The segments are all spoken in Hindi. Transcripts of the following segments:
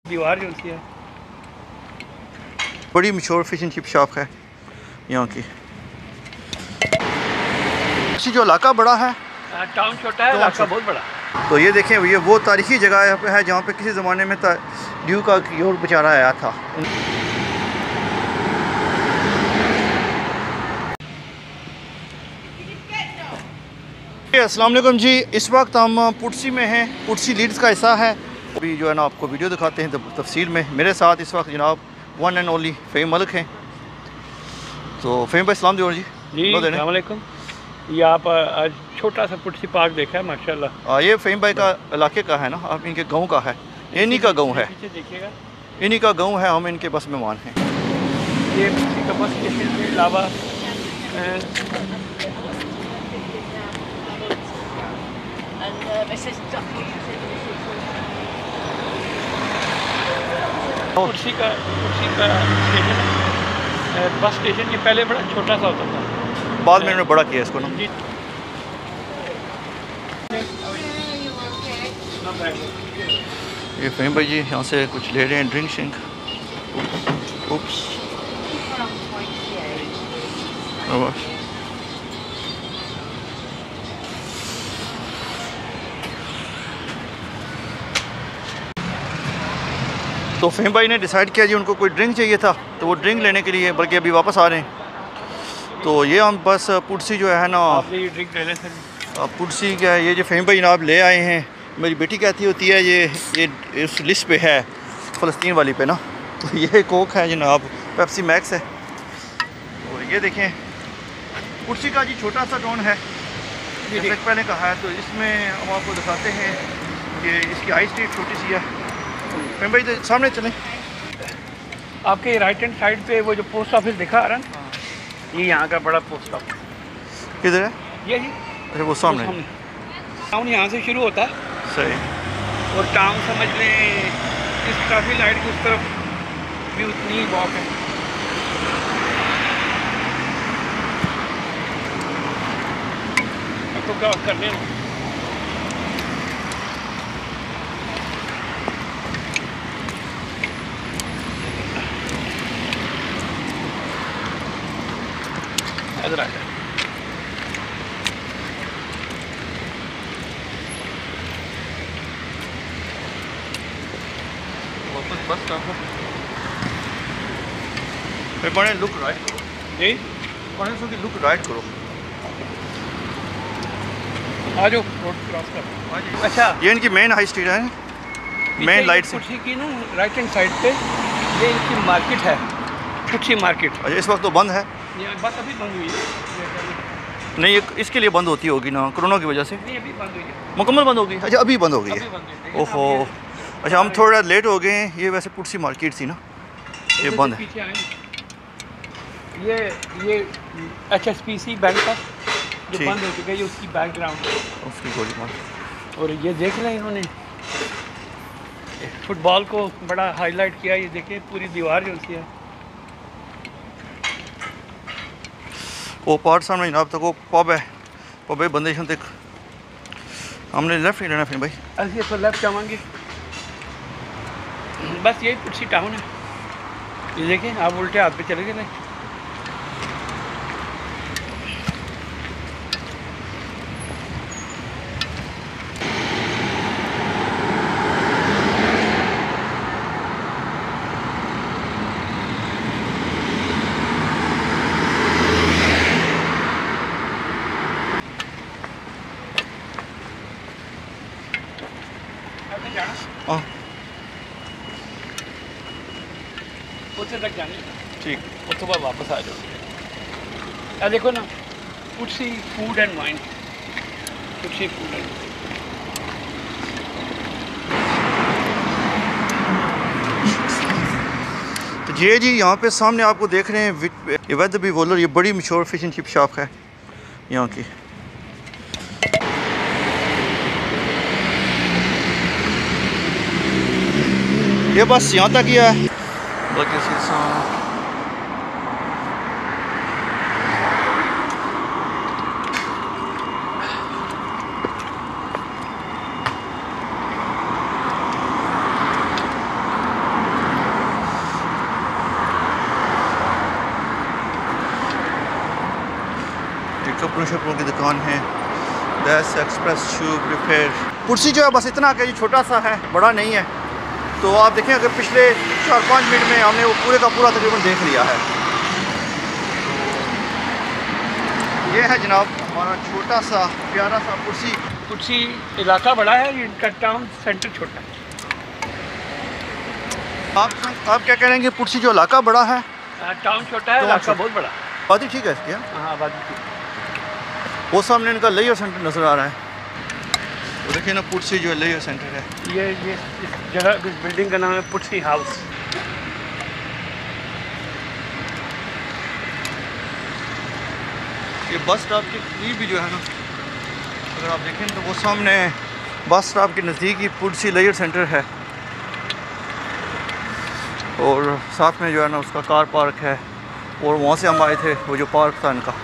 दीवार जो सी है बड़ी मशहूर फिश एंड चिप शॉप है यहाँ की। जो इलाका बड़ा है, टाउन छोटा है, इलाका बहुत बड़ा। तो ये देखें, ये वो तारीखी जगह है जहाँ पे किसी ज़माने में ड्यू का कीर बेचारा आया था। अस्सलाम वालेकुम जी, इस वक्त हम पुटसी में हैं। पुटसी लीड्स का हिस्सा है। अभी जो है ना आपको वीडियो दिखाते हैं तफसील में। मेरे साथ इस वक्त जनाब one and only Faheem Malik हैं। तो फ़हीम भाई सलाम जी। अस्सलाम वालेकुम। ये आप आज छोटा सा पुटसी पार्क देखा है माशाल्लाह। ये फ़हीम भाई का इलाके का है ना, आप इनके गाँव का है, इन्हीं का गाँव है, देखिएगा इन्हीं का गाँव है। हम इनके बस मेहमान हैं। ये पुटसी का बस स्टेशन के अलावा पुटसी का स्टेशन, बस स्टेशन ये पहले बड़ा छोटा सा होता था, बाद में इन्होंने बड़ा किया इसको ना। ये फ़हीम भाई जी यहाँ से कुछ ले रहे हैं ड्रिंक शिंक। उप्स। तो फ़हीम भाई ने डिसाइड किया जी उनको कोई ड्रिंक चाहिए था, तो वो ड्रिंक लेने के लिए बल्कि अभी वापस आ रहे हैं। तो ये हम बस पुटसी जो है ना, ड्रिंक ले लें सर। पुटसी क्या है, ये जो फ़हीम भाई जनाब ले आए हैं, मेरी बेटी कहती होती है ये इस लिस्ट पे है फ़लस्तीन वाली पे ना। तो ये कोक है जनाब, पेप्सी मैक्स है। तो ये देखें पुटसी का जी छोटा सा टाउन है, जैसे पहले कहा है। तो इसमें हम आपको दिखाते हैं कि इसकी हाई स्ट्रीट छोटी सी है। फ़हीम भाई तो सामने चलें। आपके राइट हैंड साइड पे वो जो पोस्ट ऑफिस दिखा रहा है, ये यहाँ का बड़ा पोस्ट ऑफिस किधर है? ये जी, अरे वो सामने। टाउन यहाँ से शुरू होता है सही। और टाउन समझ लें इस ट्रैफिक लाइट की उस तरफ भी उतनी ही वॉक है। आपको क्या करने हैं? इधर आ जाए। बस फिर बड़े लुक राइट करो जी, बड़े सो की लुक राइट करो। आ जाओ, रोड क्रॉस कर। अच्छा, ये इनकी मेन हाई स्ट्रीट है, मेन लाइट से। पुटसी की ना राइट हैंड साइड पे ये इनकी मार्केट है, पुटसी मार्केट। अच्छा, इस वक्त तो बंद है। ये बस अभी बंद हुई है। नहीं, ये इसके लिए बंद होती होगी ना, कोरोना की वजह से। नहीं, अभी बंद हुई है। मुकम्मल बंद होगी? अच्छा, अभी बंद हो गई अभी है। बंद हुई है। ओहो, अच्छा हम थोड़ा लेट हो गए हैं। ये वैसे पुटसी मार्केट थी ना, ये बंद है। पीछे आए ये HSBC बैंक का जो बंद हो चुका है, ये उसकी बैकग्राउंड है। उसकी गोली मार। और ये देख लें, इन्होंने फुटबॉल को बड़ा हाईलाइट किया। ये देखें पूरी दीवार जो सी है। वो पार्ट सामने जनाब तक वो पब है, पब है बंदिशों तक। हमने लेफ्ट ही लेना फिर भाई। ऐसे तो लेफ्ट जाएंगे, बस यही पुटसी टाउन है। ये देखें, आप उल्टे हाथ पे चले गए। हाँ उधर तक जानी, ठीक। उसके बाद वापस आ जाओ। देखो ना, Putsi food and wine, Putsi food and. तो ये जी यहाँ पे सामने आपको देख रहे हैं ये वेदर बी वॉलर, ये बड़ी मशहूर फिश एंड चिप शॉप है यहाँ की। ये बस यहाँ तक ही है। कपड़ों शपड़ों की दुकान है। दैस एक्सप्रेस शू रिपेयर। कुर्सी जो है बस इतना कि छोटा सा है, बड़ा नहीं है। तो आप देखें अगर पिछले 4-5 मिनट में हमने वो पूरे का पूरा तकरीबन देख लिया है। ये है जनाब हमारा छोटा सा प्यारा सा कुर्सी। कुर्सी इलाका बड़ा है, इनका टाउन सेंटर छोटा है। आप क्या कह रहे हैं कि पुरसी जो इलाका बड़ा है, टाउन छोटा है, इलाका बहुत बड़ा। बात ही ठीक है इसकी। हाँ बात ठीक। वो सामने इनका लेयर सेंटर नज़र आ रहा है। तो देखिए ना पुरसी जो लेयर सेंटर है। ये इस जगह इस बिल्डिंग का नाम है पुरसी हाउस। ये बस स्टॉप के करीब भी जो है ना, अगर आप देखें तो वो सामने बस स्टॉप के नज़दीक ही पुरसी लेयर सेंटर है। और साथ में जो है ना उसका कार पार्क है। और वहाँ से हम आए थे, वो जो पार्क था इनका।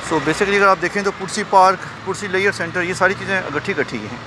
सो बेसिकली अगर आप देखें तो पुरसी पार्क, पुरसी लेयर सेंटर, ये सारी चीज़ें इकट्ठी हैं।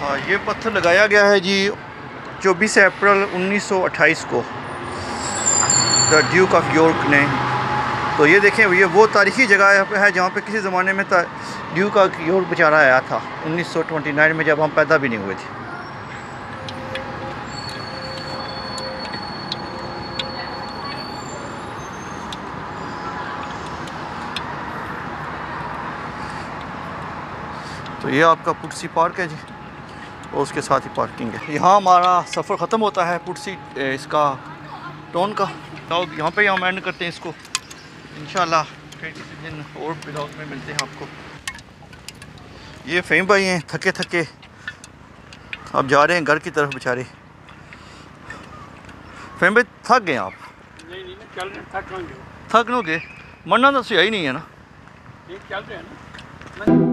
हाँ, ये पत्थर लगाया गया है जी 24 अप्रैल 1928 को द ड्यूक ऑफ यॉर्क ने। तो ये देखें, ये वो तारीखी जगह है जहाँ पे किसी ज़माने में ड्यूक ऑफ यॉर्क बेचारा आया था 1929 में, जब हम पैदा भी नहीं हुए थे। तो ये आपका पुरसी पार्क है जी, और उसके साथ ही पार्किंग है। यहाँ हमारा सफ़र ख़त्म होता है पुरसी इसका टाउन का। तो यहाँ पे हम एंड करते हैं इसको। इंशाल्लाह फिर किसी दिन और ब्लॉग में मिलते हैं आपको। ये फ़हीम भाई हैं थके थके, अब जा रहे हैं घर की तरफ बेचारे। फ़हीम भाई थक गए आप? नहीं चल रहे, थक लोगे? मरना तो सही नहीं है ना। चल रहे हैं ना।